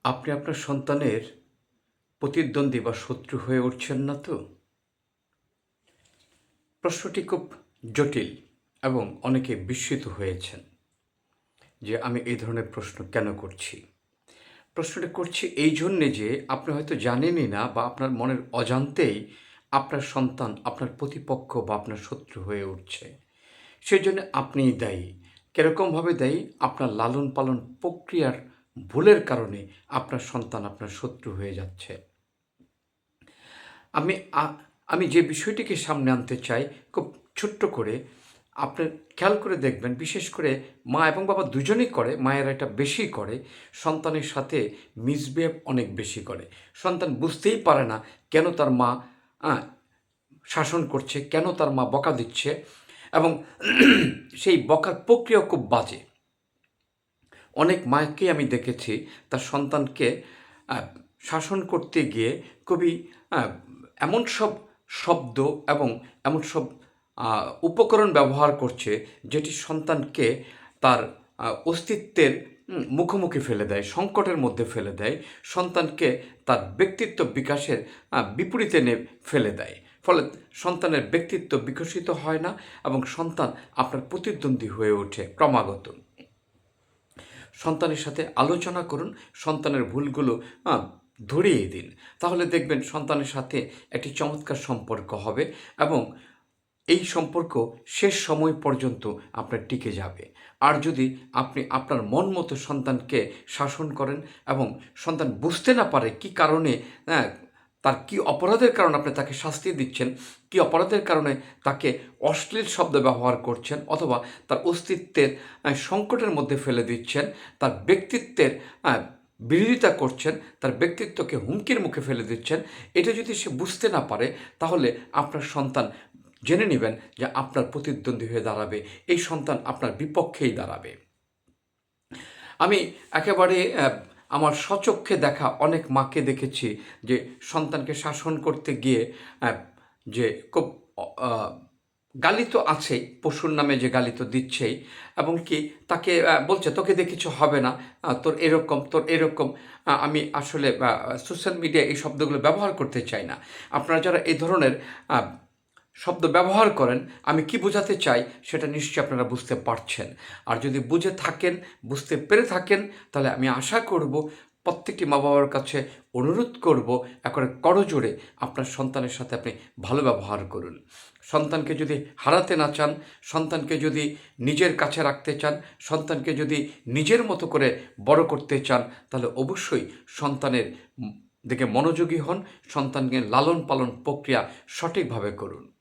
আপনি আপনার সন্তানের প্রতিদ্বন্দ্বী বা শত্রু হয়ে উঠছেন না তো? প্রশ্নটি খুব জটিল এবং অনেকে বিস্মিত হয়েছেন যে আমি এই ধরনের প্রশ্ন কেন করছি। প্রশ্নটা করছি এই জন্যে যে আপনি হয়তো জানেনই না বা আপনার মনের অজান্তেই আপনার সন্তান আপনার প্রতিপক্ষ বা আপনার শত্রু হয়ে উঠছে। সেজন্য আপনিই দায়ী। কিরকমভাবে দায়ী? আপনার লালন পালন প্রক্রিয়ার ভুলের কারণে আপনার সন্তান আপনার শত্রু হয়ে যাচ্ছে। আমি আ আমি যে বিষয়টিকে সামনে আনতে চাই খুব ছোট্ট করে, আপনার খেয়াল করে দেখবেন, বিশেষ করে মা এবং বাবা দুজনেই করে, মায়েরা এটা বেশি করে, সন্তানের সাথে মিসবিহেভ অনেক বেশি করে। সন্তান বুঝতেই পারে না কেন তার মা আ শাসন করছে, কেন তার মা বকা দিচ্ছে এবং সেই বকার প্রক্রিয়াও খুব বাজে। অনেক মাকেই আমি দেখেছি তার সন্তানকে আ শাসন করতে গিয়ে খুবই আ এমন সব শব্দ এবং এমন সব আ উপকরণ ব্যবহার করছে যেটি সন্তানকে তার অস্তিত্বের মুখোমুখি ফেলে দেয়, সংকটের মধ্যে ফেলে দেয়। সন্তানকে তার ব্যক্তিত্ব বিকাশের বিপরীতে ফেলে দেয়। ফলে সন্তানের ব্যক্তিত্ব বিকশিত হয় না এবং সন্তান আপনার প্রতিদ্বন্দ্বী হয়ে ওঠে ক্রমাগত। সন্তানের সাথে আলোচনা করুন, সন্তানের ভুলগুলো আ ধরিয়ে দিন। তাহলে দেখবেন সন্তানের সাথে একটি চমৎকার সম্পর্ক হবে এবং এই সম্পর্ক শেষ সময় পর্যন্ত আপনার টিকে যাবে। আর যদি আপনি আপনার মন মতো সন্তানকে শাসন করেন এবং সন্তান বুঝতে না পারে কী কারণে, হ্যাঁ, তার কী অপরাধের কারণে আপনি তাকে শাস্তি দিচ্ছেন, কী অপরাধের কারণে তাকে অশ্লীল শব্দ ব্যবহার করছেন অথবা তার অস্তিত্বের সংকটের মধ্যে ফেলে দিচ্ছেন, তার ব্যক্তিত্বের আ বিরোধিতা করছেন, তার ব্যক্তিত্বকে হুমকির মুখে ফেলে দিচ্ছেন, এটা যদি সে বুঝতে না পারে তাহলে আপনার সন্তান জেনে নিবেন যে আপনার প্রতিদ্বন্দ্বী হয়ে দাঁড়াবে। এই সন্তান আপনার বিপক্ষেই দাঁড়াবে। আমি একেবারে আমার স্বচক্ষে দেখা অনেক মাকে দেখেছি যে সন্তানকে শাসন করতে গিয়ে অ্যা যে খুব আ গালি তো আছেই, পশুর নামে যে গালি তো দিচ্ছেই এবং কি তাকে বলছে, "তোকে দিয়ে কিছু হবে না। তোর এরকম, তোর এরকম।" আমি আসলে সোশ্যাল মিডিয়ায় এই শব্দগুলো ব্যবহার করতে চাই না। আপনারা যারা এই ধরনের আ শব্দ ব্যবহার করেন, আমি কি বোঝাতে চাই সেটা নিশ্চয়ই আপনারা বুঝতে পারছেন। আর যদি বুঝে থাকেন, বুঝতে পেরে থাকেন, তাহলে আমি আশা করব প্রত্যেকটি মা-বাবার কাছে অনুরোধ করব একেবারে করজোড়ে আপনার সন্তানের সাথে আপনি ভালো ব্যবহার করুন। সন্তানকে যদি হারাতে না চান, সন্তানকে যদি নিজের কাছে রাখতে চান, সন্তানকে যদি নিজের মতো করে বড় করতে চান, তাহলে অবশ্যই সন্তানের দিকে মনোযোগী হন, সন্তানকে লালন-পালন প্রক্রিয়া সঠিকভাবে করুন।